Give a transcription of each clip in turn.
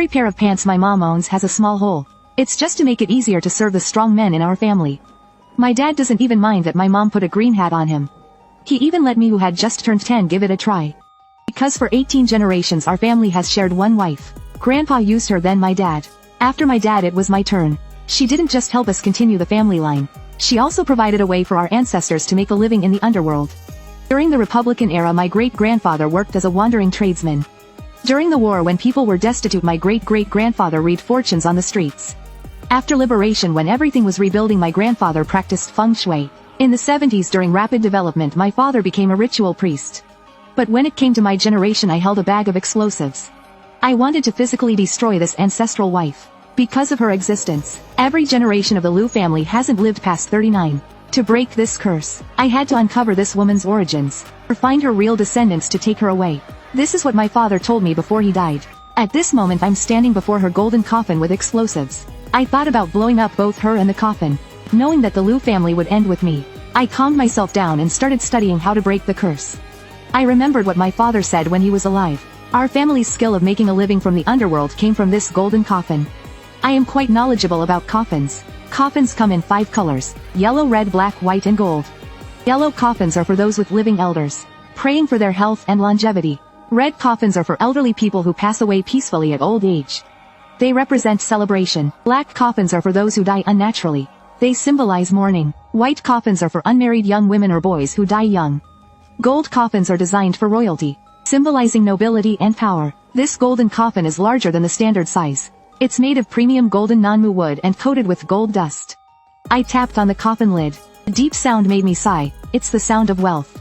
Every pair of pants my mom owns has a small hole. It's just to make it easier to serve the strong men in our family. My dad doesn't even mind that my mom put a green hat on him. He even let me, who had just turned 10, give it a try. Because for 18 generations our family has shared one wife. Grandpa used her, then my dad. After my dad it was my turn. She didn't just help us continue the family line. She also provided a way for our ancestors to make a living in the underworld. During the Republican era my great-grandfather worked as a wandering tradesman. During the war, when people were destitute, my great-great-grandfather read fortunes on the streets. After liberation, when everything was rebuilding, my grandfather practiced feng shui. In the 70s, during rapid development, my father became a ritual priest. But when it came to my generation I held a bag of explosives. I wanted to physically destroy this ancestral wife. Because of her existence, every generation of the Liu family hasn't lived past 39. To break this curse, I had to uncover this woman's origins, or find her real descendants to take her away. This is what my father told me before he died. At this moment I'm standing before her golden coffin with explosives. I thought about blowing up both her and the coffin, knowing that the Liu family would end with me. I calmed myself down and started studying how to break the curse. I remembered what my father said when he was alive. Our family's skill of making a living from the underworld came from this golden coffin. I am quite knowledgeable about coffins. Coffins come in 5 colors: yellow, red, black, white and gold. Yellow coffins are for those with living elders, praying for their health and longevity. Red coffins are for elderly people who pass away peacefully at old age. They represent celebration. Black coffins are for those who die unnaturally. They symbolize mourning. White coffins are for unmarried young women or boys who die young. Gold coffins are designed for royalty, symbolizing nobility and power. This golden coffin is larger than the standard size. It's made of premium golden nanmu wood and coated with gold dust. I tapped on the coffin lid. A deep sound made me sigh. It's the sound of wealth.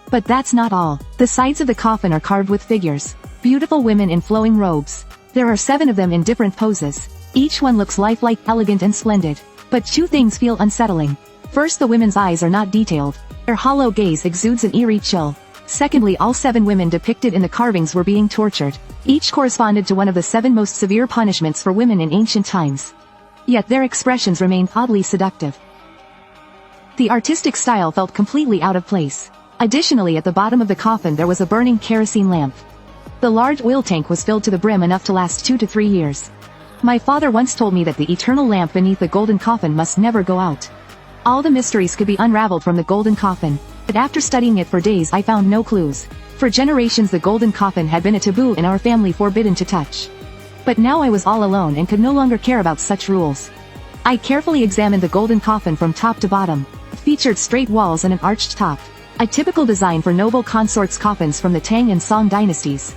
But that's not all. The sides of the coffin are carved with figures. Beautiful women in flowing robes. There are 7 of them in different poses. Each one looks lifelike, elegant and splendid. But 2 things feel unsettling. First, the women's eyes are not detailed. Their hollow gaze exudes an eerie chill. Secondly, all 7 women depicted in the carvings were being tortured. Each corresponded to one of the 7 most severe punishments for women in ancient times. Yet their expressions remained oddly seductive. The artistic style felt completely out of place. Additionally, at the bottom of the coffin there was a burning kerosene lamp. The large oil tank was filled to the brim, enough to last 2 to 3 years. My father once told me that the eternal lamp beneath the golden coffin must never go out. All the mysteries could be unraveled from the golden coffin, but after studying it for days I found no clues. For generations the golden coffin had been a taboo in our family, forbidden to touch. But now I was all alone and could no longer care about such rules. I carefully examined the golden coffin from top to bottom. It featured straight walls and an arched top. A typical design for noble consorts' coffins from the Tang and Song dynasties.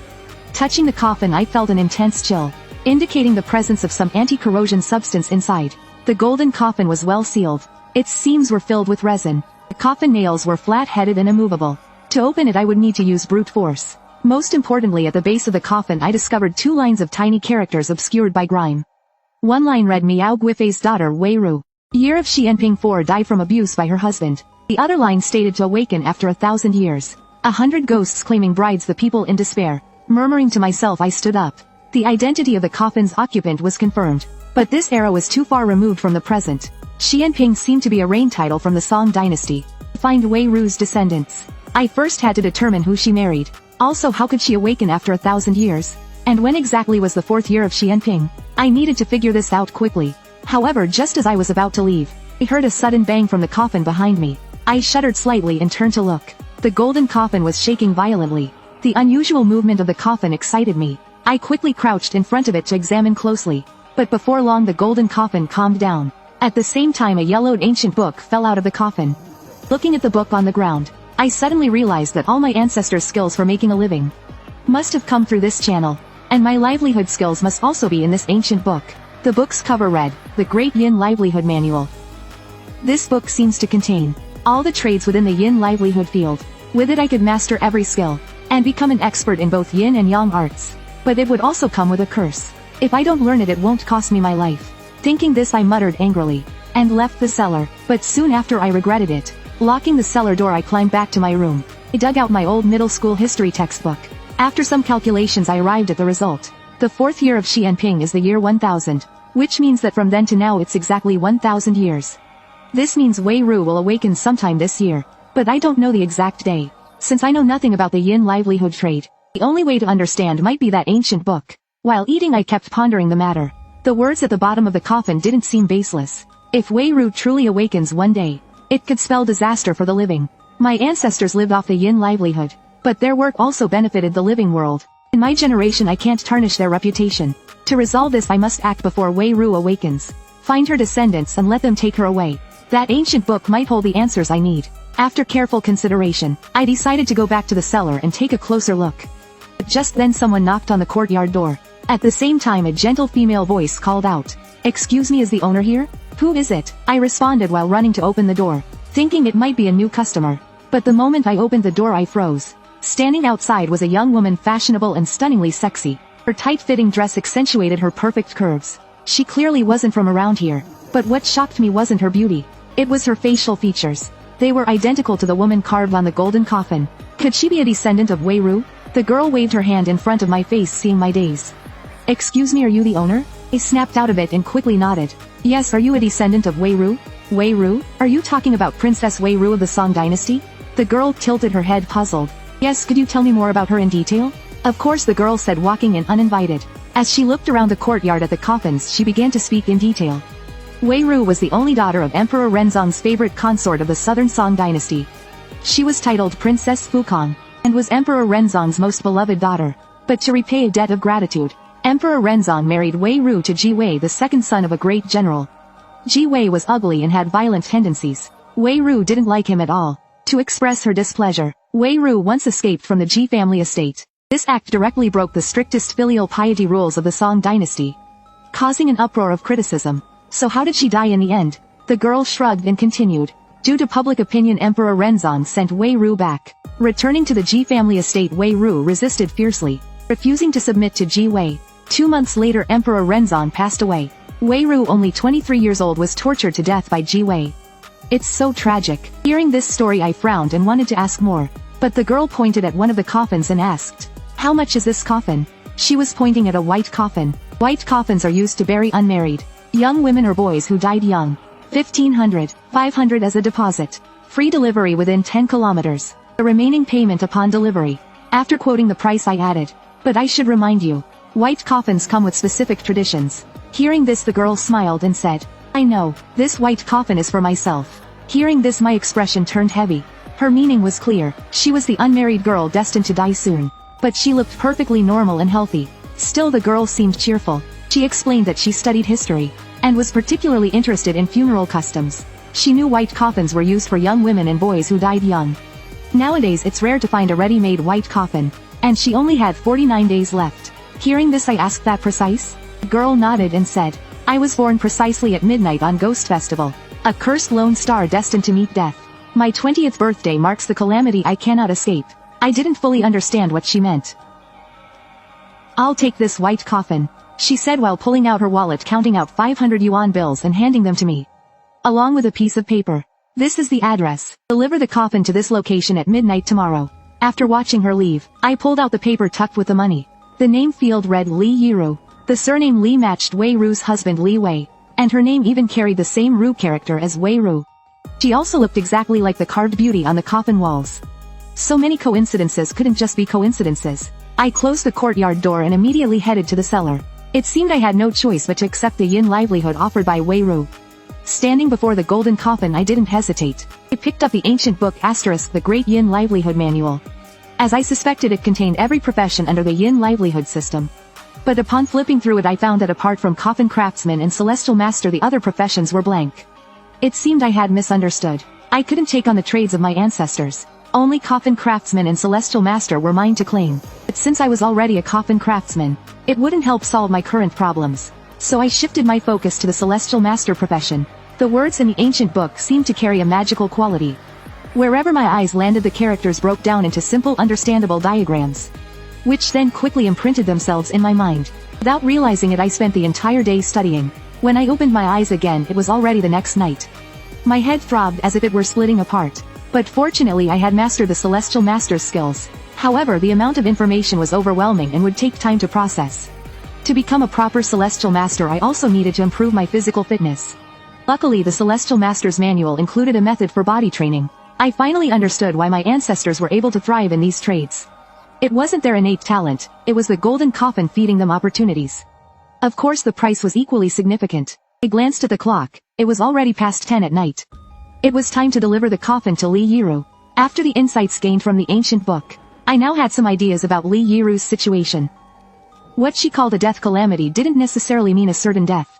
Touching the coffin I felt an intense chill, indicating the presence of some anti-corrosion substance inside. The golden coffin was well sealed. Its seams were filled with resin. The coffin nails were flat-headed and immovable. To open it I would need to use brute force. Most importantly, at the base of the coffin I discovered 2 lines of tiny characters obscured by grime. One line read, Miao Guifei's daughter Wei Ru. Year of Xianping 4 died from abuse by her husband. The other line stated, to awaken after 1,000 years. 100 ghosts claiming brides, the people in despair. Murmuring to myself I stood up. The identity of the coffin's occupant was confirmed. But this era was too far removed from the present. Xianping seemed to be a reign title from the Song dynasty. Find Wei Ru's descendants. I first had to determine who she married. Also, how could she awaken after 1,000 years? And when exactly was the 4th year of Xianping? I needed to figure this out quickly. However, just as I was about to leave, I heard a sudden bang from the coffin behind me. I shuddered slightly and turned to look. The golden coffin was shaking violently. The unusual movement of the coffin excited me. I quickly crouched in front of it to examine closely. But before long the golden coffin calmed down. At the same time a yellowed ancient book fell out of the coffin. Looking at the book on the ground, I suddenly realized that all my ancestors' skills for making a living must have come through this channel. And my livelihood skills must also be in this ancient book. The book's cover read, The Great Yin Livelihood Manual. This book seems to contain all the trades within the yin livelihood field. With it I could master every skill, and become an expert in both yin and yang arts. But it would also come with a curse. If I don't learn it, it won't cost me my life. Thinking this I muttered angrily, and left the cellar. But soon after I regretted it. Locking the cellar door I climbed back to my room. I dug out my old middle school history textbook. After some calculations I arrived at the result. The 4th year of Xianping is the year 1000, which means that from then to now it's exactly 1000 years. This means Wei Ru will awaken sometime this year, but I don't know the exact day. Since I know nothing about the yin livelihood trade, the only way to understand might be that ancient book. While eating I kept pondering the matter. The words at the bottom of the coffin didn't seem baseless. If Wei Ru truly awakens one day, it could spell disaster for the living. My ancestors lived off the yin livelihood, but their work also benefited the living world. In my generation I can't tarnish their reputation. To resolve this I must act before Wei Ru awakens. Find her descendants and let them take her away. That ancient book might hold the answers I need. After careful consideration, I decided to go back to the cellar and take a closer look. Just then someone knocked on the courtyard door. At the same time a gentle female voice called out, "Excuse me, is the owner here?" "Who is it?" I responded while running to open the door, thinking it might be a new customer. But the moment I opened the door I froze. Standing outside was a young woman, fashionable and stunningly sexy. Her tight-fitting dress accentuated her perfect curves. She clearly wasn't from around here. But what shocked me wasn't her beauty. It was her facial features. They were identical to the woman carved on the golden coffin. Could she be a descendant of Wei Ru? The girl waved her hand in front of my face, seeing my daze. "Excuse me, are you the owner?" I snapped out of it and quickly nodded. "Yes, are you a descendant of Wei Ru?" "Wei Ru? Are you talking about Princess Wei Ru of the Song Dynasty?" The girl tilted her head, puzzled. "Yes, could you tell me more about her in detail?" Of course, the girl said, walking in uninvited. As she looked around the courtyard at the coffins she began to speak in detail. Wei Ru was the only daughter of Emperor Renzong's favorite consort of the Southern Song Dynasty. She was titled Princess Fukong, and was Emperor Renzong's most beloved daughter. But to repay a debt of gratitude, Emperor Renzong married Wei Ru to Ji Wei, the second son of a great general. Ji Wei was ugly and had violent tendencies. Wei Ru didn't like him at all. To express her displeasure, Wei Ru once escaped from the Ji family estate. This act directly broke the strictest filial piety rules of the Song Dynasty, causing an uproar of criticism. So how did she die in the end? The girl shrugged and continued. Due to public opinion, Emperor Renzong sent Wei Ru back. Returning to the Ji family estate, Wei Ru resisted fiercely, refusing to submit to Ji Wei. 2 months later Emperor Renzong passed away. Wei Ru, only 23 years old, was tortured to death by Ji Wei. It's so tragic. Hearing this story I frowned and wanted to ask more. But the girl pointed at one of the coffins and asked, "How much is this coffin?" She was pointing at a white coffin. White coffins are used to bury unmarried young women or boys who died young. 1,500, 500 as a deposit. Free delivery within 10 kilometers. The remaining payment upon delivery. After quoting the price I added, "But I should remind you, white coffins come with specific traditions." Hearing this the girl smiled and said, "I know, this white coffin is for myself." Hearing this my expression turned heavy. Her meaning was clear. She was the unmarried girl destined to die soon. But she looked perfectly normal and healthy. Still the girl seemed cheerful. She explained that she studied history, and was particularly interested in funeral customs. She knew white coffins were used for young women and boys who died young. Nowadays it's rare to find a ready-made white coffin, and she only had 49 days left. Hearing this I asked, "That precise?" The girl nodded and said, "I was born precisely at midnight on Ghost Festival. A cursed lone star destined to meet death. My 20th birthday marks the calamity I cannot escape." I didn't fully understand what she meant. "I'll take this white coffin," she said while pulling out her wallet, counting out 500 yuan bills and handing them to me, along with a piece of paper. "This is the address. Deliver the coffin to this location at midnight tomorrow." After watching her leave, I pulled out the paper tucked with the money. The name field read Li Yiru. The surname Li matched Wei Ru's husband Li Wei, and her name even carried the same Ru character as Wei Ru. She also looked exactly like the carved beauty on the coffin walls. So many coincidences couldn't just be coincidences. I closed the courtyard door and immediately headed to the cellar. It seemed I had no choice but to accept the yin livelihood offered by Wei Ru. Standing before the golden coffin I didn't hesitate. I picked up the ancient book **, the Great Yin Livelihood Manual. As I suspected, it contained every profession under the yin livelihood system. But upon flipping through it I found that apart from coffin craftsman and celestial master the other professions were blank. It seemed I had misunderstood. I couldn't take on the trades of my ancestors. Only coffin craftsman and celestial master were mine to claim. But since I was already a coffin craftsman, it wouldn't help solve my current problems. So I shifted my focus to the celestial master profession. The words in the ancient book seemed to carry a magical quality. Wherever my eyes landed the characters broke down into simple understandable diagrams, which then quickly imprinted themselves in my mind. Without realizing it I spent the entire day studying. When I opened my eyes again it was already the next night. My head throbbed as if it were splitting apart. But fortunately I had mastered the celestial master's skills. However, the amount of information was overwhelming and would take time to process. To become a proper celestial master I also needed to improve my physical fitness. Luckily the celestial master's manual included a method for body training. I finally understood why my ancestors were able to thrive in these trades. It wasn't their innate talent, it was the golden coffin feeding them opportunities. Of course the price was equally significant. I glanced at the clock, it was already past 10 at night. It was time to deliver the coffin to Li Yiru. After the insights gained from the ancient book, I now had some ideas about Li Yiru's situation. What she called a death calamity didn't necessarily mean a certain death.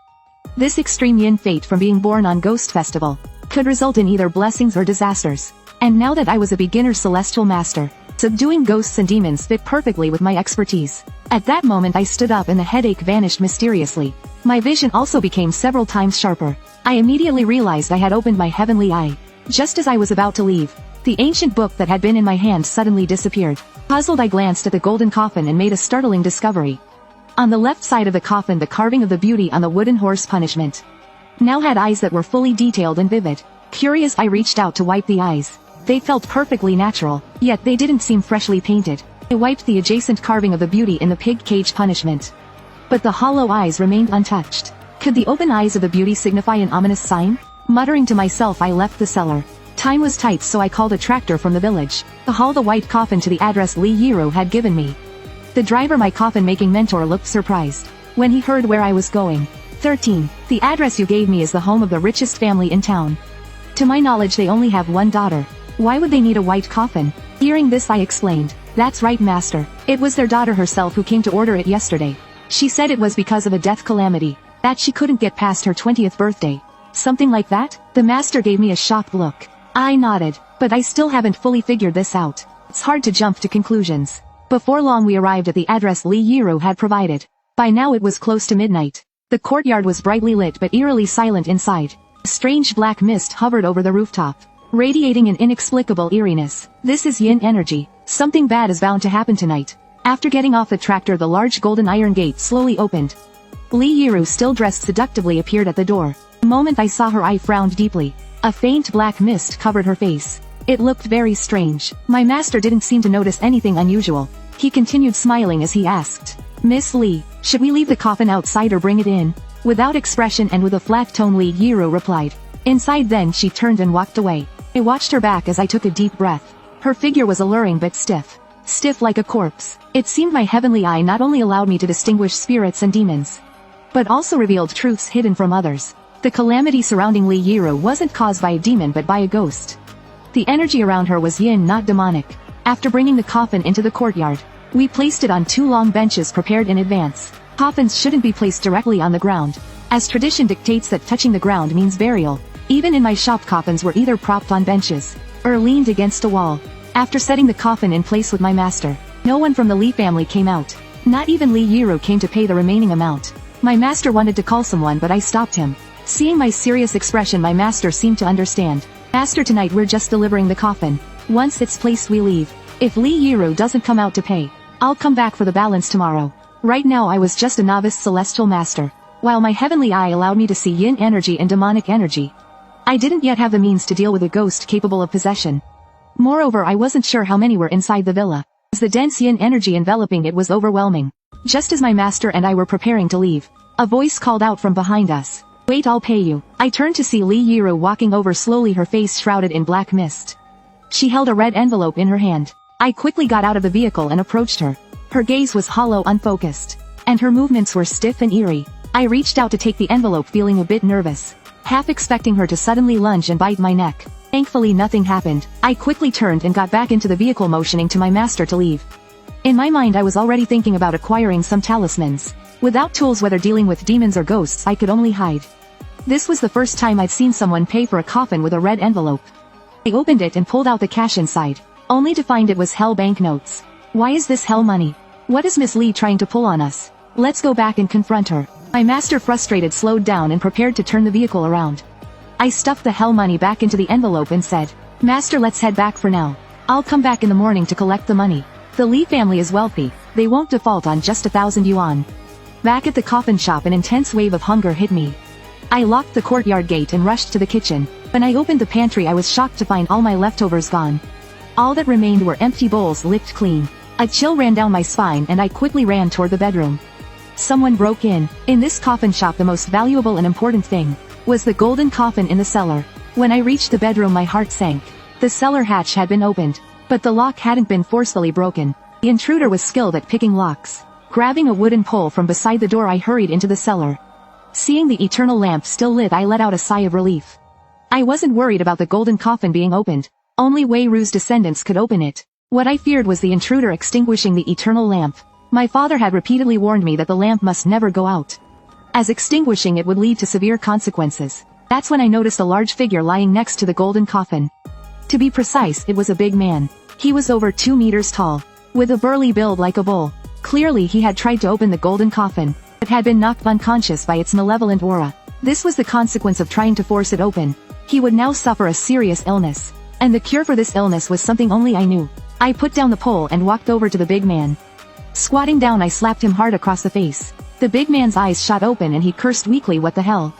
This extreme yin fate from being born on Ghost Festival could result in either blessings or disasters. And now that I was a beginner celestial master, subduing ghosts and demons fit perfectly with my expertise. At that moment I stood up and the headache vanished mysteriously. My vision also became several times sharper. I immediately realized I had opened my heavenly eye. Just as I was about to leave, the ancient book that had been in my hand suddenly disappeared. Puzzled, I glanced at the golden coffin and made a startling discovery. On the left side of the coffin, the carving of the beauty on the wooden horse punishment now had eyes that were fully detailed and vivid. Curious, I reached out to wipe the eyes. They felt perfectly natural, yet they didn't seem freshly painted. I wiped the adjacent carving of the beauty in the pig cage punishment, but the hollow eyes remained untouched. Could the open eyes of the beauty signify an ominous sign? Muttering to myself, I left the cellar. Time was tight, so I called a tractor from the village to haul the white coffin to the address Li Yiru had given me. The driver, my coffin-making mentor, looked surprised when he heard where I was going. 13. The address you gave me is the home of the richest family in town. To my knowledge they only have one daughter. Why would they need a white coffin? Hearing this, I explained. That's right, master. It was their daughter herself who came to order it yesterday. She said it was because of a death calamity, that she couldn't get past her 20th birthday. Something like that? The master gave me a shocked look. I nodded, but I still haven't fully figured this out. It's hard to jump to conclusions. Before long we arrived at the address Li Yiru had provided. By now it was close to midnight. The courtyard was brightly lit but eerily silent inside. A strange black mist hovered over the rooftop, radiating an inexplicable eeriness. This is yin energy. Something bad is bound to happen tonight. After getting off the tractor, the large golden iron gate slowly opened. Li Yiru, still dressed seductively, appeared at the door. The moment I saw her, I frowned deeply. A faint black mist covered her face. It looked very strange. My master didn't seem to notice anything unusual. He continued smiling as he asked, "Miss Li, should we leave the coffin outside or bring it in?" Without expression and with a flat tone, Li Yiru replied, "Inside." Then she turned and walked away. I watched her back as I took a deep breath. Her figure was alluring but stiff. Stiff like a corpse. It seemed my heavenly eye not only allowed me to distinguish spirits and demons, but also revealed truths hidden from others. The calamity surrounding Li Yiru wasn't caused by a demon but by a ghost. The energy around her was yin, not demonic. After bringing the coffin into the courtyard, we placed it on 2 long benches prepared in advance. Coffins shouldn't be placed directly on the ground, as tradition dictates that touching the ground means burial. Even in my shop, coffins were either propped on benches or leaned against a wall. After setting the coffin in place with my master, no one from the Li family came out. Not even Li Yiru came to pay the remaining amount. My master wanted to call someone, but I stopped him. Seeing my serious expression, my master seemed to understand. "Master, tonight we're just delivering the coffin. Once it's placed we leave. If Li Yiru doesn't come out to pay, I'll come back for the balance tomorrow." Right now I was just a novice celestial master. While my heavenly eye allowed me to see yin energy and demonic energy, I didn't yet have the means to deal with a ghost capable of possession. Moreover, I wasn't sure how many were inside the villa, as the dense yin energy enveloping it was overwhelming. Just as my master and I were preparing to leave, a voice called out from behind us, "Wait, I'll pay you." I turned to see Li Yiru walking over slowly, her face shrouded in black mist. She held a red envelope in her hand. I quickly got out of the vehicle and approached her. Her gaze was hollow, unfocused, and her movements were stiff and eerie. I reached out to take the envelope, feeling a bit nervous, half expecting her to suddenly lunge and bite my neck. Thankfully nothing happened. I quickly turned and got back into the vehicle, motioning to my master to leave. In my mind I was already thinking about acquiring some talismans. Without tools, whether dealing with demons or ghosts, I could only hide. This was the first time I'd seen someone pay for a coffin with a red envelope. I opened it and pulled out the cash inside, only to find it was hell banknotes. Why is this hell money? What is Miss Li trying to pull on us? Let's go back and confront her. My master, frustrated, slowed down and prepared to turn the vehicle around. I stuffed the hell money back into the envelope and said, "Master, let's head back for now. I'll come back in the morning to collect the money. The Li family is wealthy. They won't default on just 1,000 yuan. Back at the coffin shop, an intense wave of hunger hit me. I locked the courtyard gate and rushed to the kitchen. When I opened the pantry, I was shocked to find all my leftovers gone. All that remained were empty bowls licked clean. A chill ran down my spine and I quickly ran toward the bedroom. Someone broke in. In this coffin shop, the most valuable and important thing was the golden coffin in the cellar. When I reached the bedroom, my heart sank. The cellar hatch had been opened, but the lock hadn't been forcefully broken. The intruder was skilled at picking locks. Grabbing a wooden pole from beside the door, I hurried into the cellar. Seeing the eternal lamp still lit, I let out a sigh of relief. I wasn't worried about the golden coffin being opened. Only Wei Ru's descendants could open it. What I feared was the intruder extinguishing the eternal lamp. My father had repeatedly warned me that the lamp must never go out, as extinguishing it would lead to severe consequences. That's when I noticed a large figure lying next to the golden coffin. To be precise, it was a big man. He was over 2 meters tall, with a burly build like a bull. Clearly he had tried to open the golden coffin, but had been knocked unconscious by its malevolent aura. This was the consequence of trying to force it open. He would now suffer a serious illness, and the cure for this illness was something only I knew. I put down the pole and walked over to the big man. Squatting down, I slapped him hard across the face. The big man's eyes shot open and he cursed weakly, "What the hell?"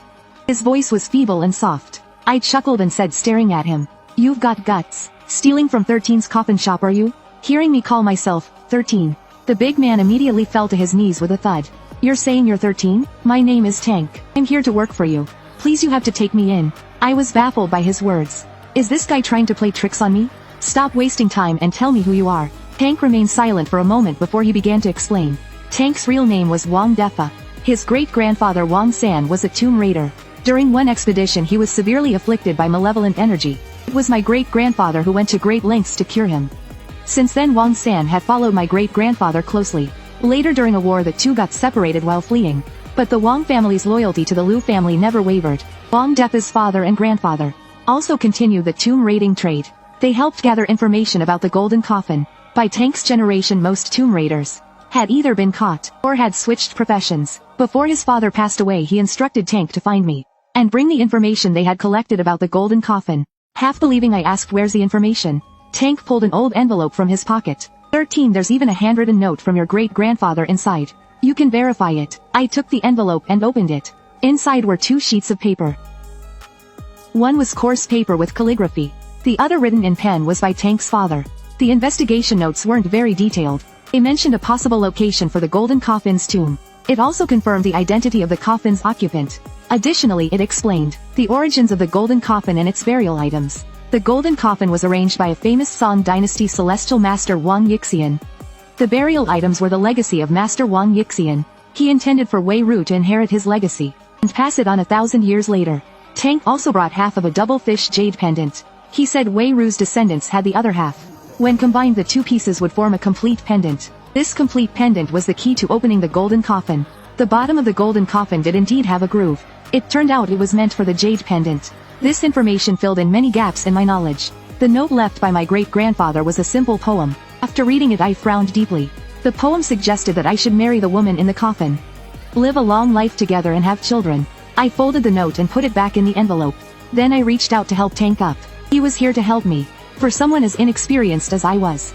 His voice was feeble and soft. I chuckled and said, staring at him, "You've got guts. Stealing from 13's coffin shop, are you?" Hearing me call myself 13, the big man immediately fell to his knees with a thud. "You're saying you're 13? My name is Tank. I'm here to work for you. Please, you have to take me in." I was baffled by his words. Is this guy trying to play tricks on me? Stop wasting time and tell me who you are. Tank remained silent for a moment before he began to explain. Tank's real name was Wang Defa. His great-grandfather Wang San was a tomb raider. During one expedition he was severely afflicted by malevolent energy. It was my great-grandfather who went to great lengths to cure him. Since then Wang San had followed my great-grandfather closely. Later during a war the two got separated while fleeing. But the Wang family's loyalty to the Liu family never wavered. Wang Defa's father and grandfather also continued the tomb raiding trade. They helped gather information about the golden coffin. By Tank's generation most tomb raiders had either been caught or had switched professions. Before his father passed away he instructed Tank to find me and bring the information they had collected about the golden coffin. Half believing, I asked, "Where's the information?" Tank pulled an old envelope from his pocket. 13, there's even a handwritten note from your great-grandfather inside. You can verify it. I took the envelope and opened it. Inside were 2 sheets of paper. One was coarse paper with calligraphy. The other, written in pen, was by Tank's father. The investigation notes weren't very detailed. They mentioned a possible location for the golden coffin's tomb. It also confirmed the identity of the coffin's occupant. Additionally, it explained the origins of the golden coffin and its burial items. The golden coffin was arranged by a famous Song Dynasty celestial master Wang Yixian. The burial items were the legacy of Master Wang Yixian. He intended for Wei Ru to inherit his legacy and pass it on 1,000 years later. Tank also brought half of a double fish jade pendant. He said Wei Ru's descendants had the other half. When combined the 2 pieces would form a complete pendant. This complete pendant was the key to opening the golden coffin. The bottom of the golden coffin did indeed have a groove. It turned out it was meant for the jade pendant. This information filled in many gaps in my knowledge. The note left by my great-grandfather was a simple poem. After reading it I frowned deeply. The poem suggested that I should marry the woman in the coffin, live a long life together and have children. I folded the note and put it back in the envelope. Then I reached out to help Tank up. He was here to help me. For someone as inexperienced as I was,